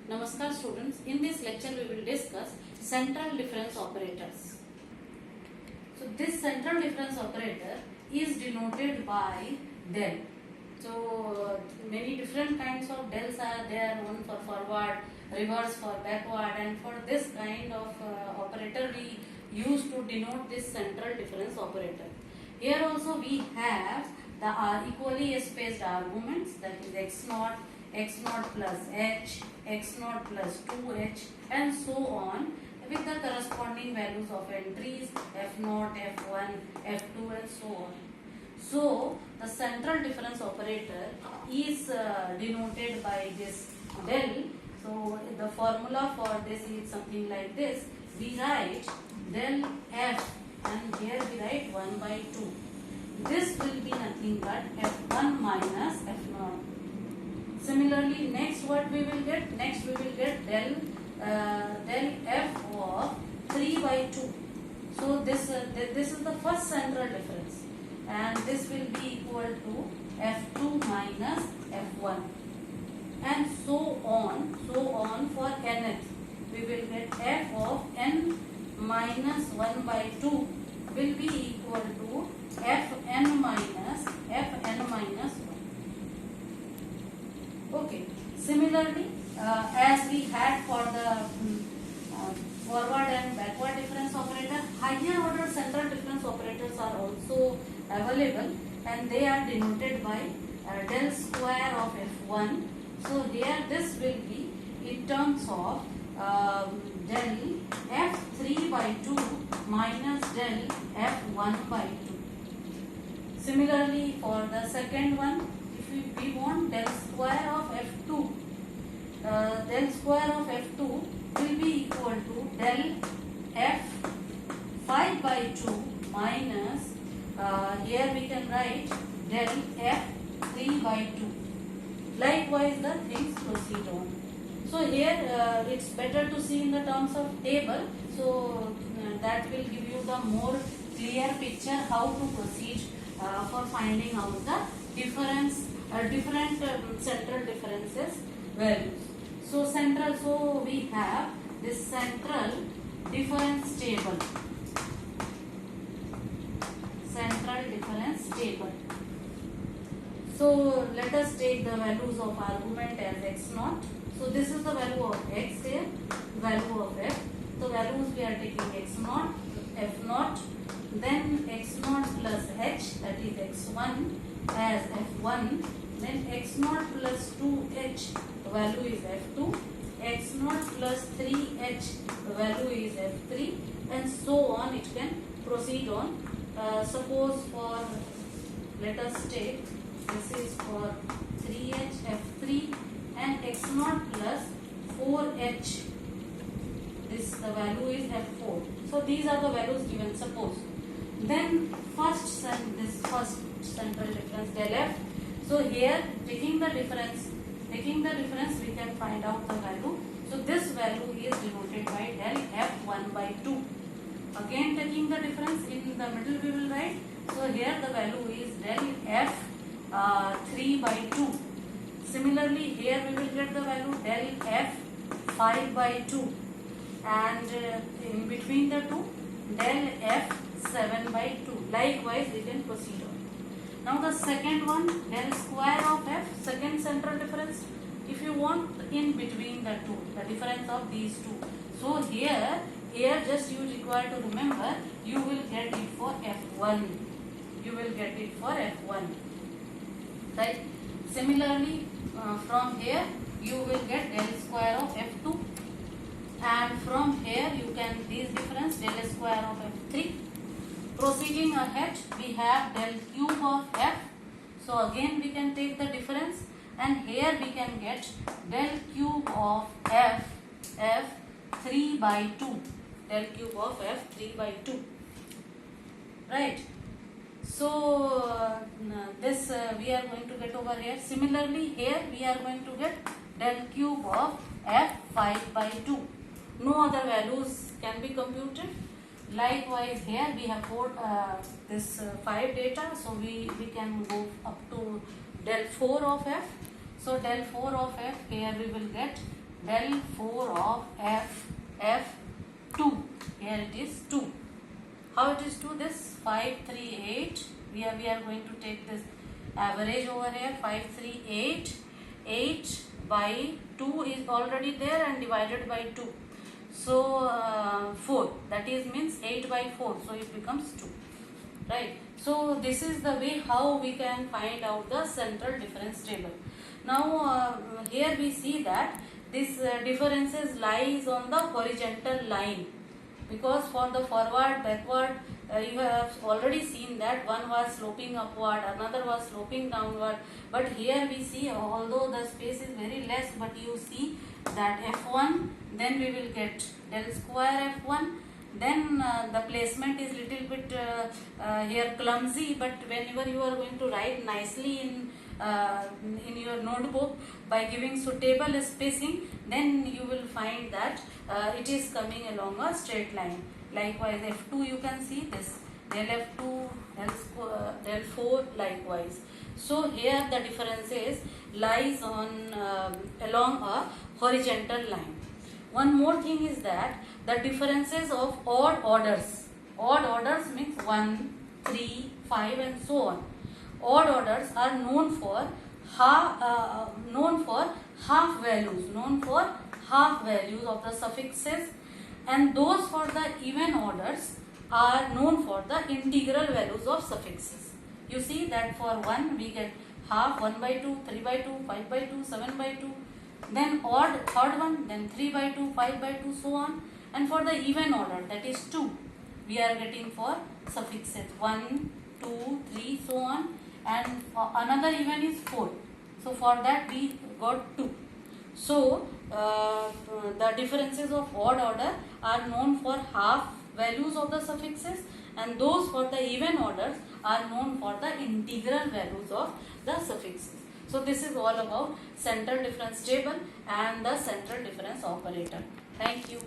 Namaskar students, in this lecture we will discuss central difference operators. So this central difference operator is denoted by del. So many different kinds of dels are there, one for forward, reverse for backward, and for this kind of operator we use to denote this central difference operator. Here also we have the equally spaced arguments, that is x naught plus h, x naught plus 2h, and so on, with the corresponding values of entries f naught, f1, f2, and so on. So the central difference operator is denoted by this del. So the formula for this is something like this. We write del f, and here we write 1 by 2. This will be nothing but f1 minus f0. Similarly, next what we will get? Next we will get del f of 3 by 2. So this is the first central difference, and this will be equal to f2 minus f1, and so on for nth. We will get f of n minus 1 by 2 will be equal to fn minus 1. Okay. Similarly, as we had for the forward and backward difference operator, higher order central difference operators are also available, and they are denoted by del square of f1. So here this will be in terms of del f3 by 2 minus del f1 by 2. Similarly, for the second one, if we want del square of f2, del square of f2 will be equal to del f5 by 2 minus, here we can write del f3 by 2. Likewise the things proceed on. So here it's better to see in the terms of table, so that will give you the more clear picture how to proceed for finding out the different central differences values. So we have this central difference table. So let us take the values of argument as x naught. So this is the value of x here, value of f. So values we are taking x naught, f naught, then x naught plus h, that is x1 as f1, then x naught plus 2h, the value is f2, x naught plus 3h, the value is f3, and so on it can proceed on. Suppose for, let us take, this is for 3h, f3, and x naught plus 4h, this the value is f4. So these are the values given. Suppose then first central difference del f. So here taking the difference we can find out the value. So this value is denoted by del f1 by 2. Again taking the difference, in the middle we will write. So here the value is del f 3 by 2. Similarly here we will get the value del f 5 by 2, and in between the two del f 7 by 2. Likewise we can proceed on. Now the second one, del square of f, second central difference, if you want in between the two, the difference of these two. So here just you require to remember, you will get it for f1. Right? Similarly, from here you will get del square of f2, and from here you can this difference del square of f3. Proceeding ahead, we have del cube of f. So again we can take the difference, and here we can get del cube of f3 by 2. Del cube of f3 by 2. Right? So this we are going to get over here. Similarly here we are going to get del cube of f5 by 2. No other values can be computed. Likewise here we have this 5 data, so we can go up to del 4 of f. So del 4 of f, here we will get del 4 of f2. Here it is 2. How it is 2? This 5, 3, 8. We are going to take this average over here. 5, 3, 8. 8 by 2 is already there and divided by 2. So 4. That is means 8 by 4. So it becomes 2. Right. So this is the way how we can find out the central difference table. Now here we see that this differences lies on the horizontal line, because for the forward, backward, you have already seen that one was sloping upward, another was sloping downward, but here we see, although the space is very less, but you see that f1, then we will get del square f1. Then the placement is little bit here clumsy, but whenever you are going to write nicely in your notebook by giving suitable spacing, then you will find that it is coming along a straight line. Likewise f2, you can see this del f2, del 4 likewise. So here the differences lies on along a horizontal line. One more thing is that the differences of odd orders means 1, 3, 5 and so on. Odd orders are known for half values of the suffixes, and those for the even orders are known for the integral values of suffixes. You see that for 1 we get half, 1 by 2, 3 by 2, 5 by 2, 7 by 2. Then odd, third one, then 3 by 2, 5 by 2, so on. And for the even order, that is 2, we are getting for suffixes 1, 2, 3, so on. And another even is 4. So for that we got 2. So the differences of odd order are known for half values of the suffixes, and those for the even orders are known for the integral values of the suffixes. So this is all about central difference table and the central difference operator. Thank you.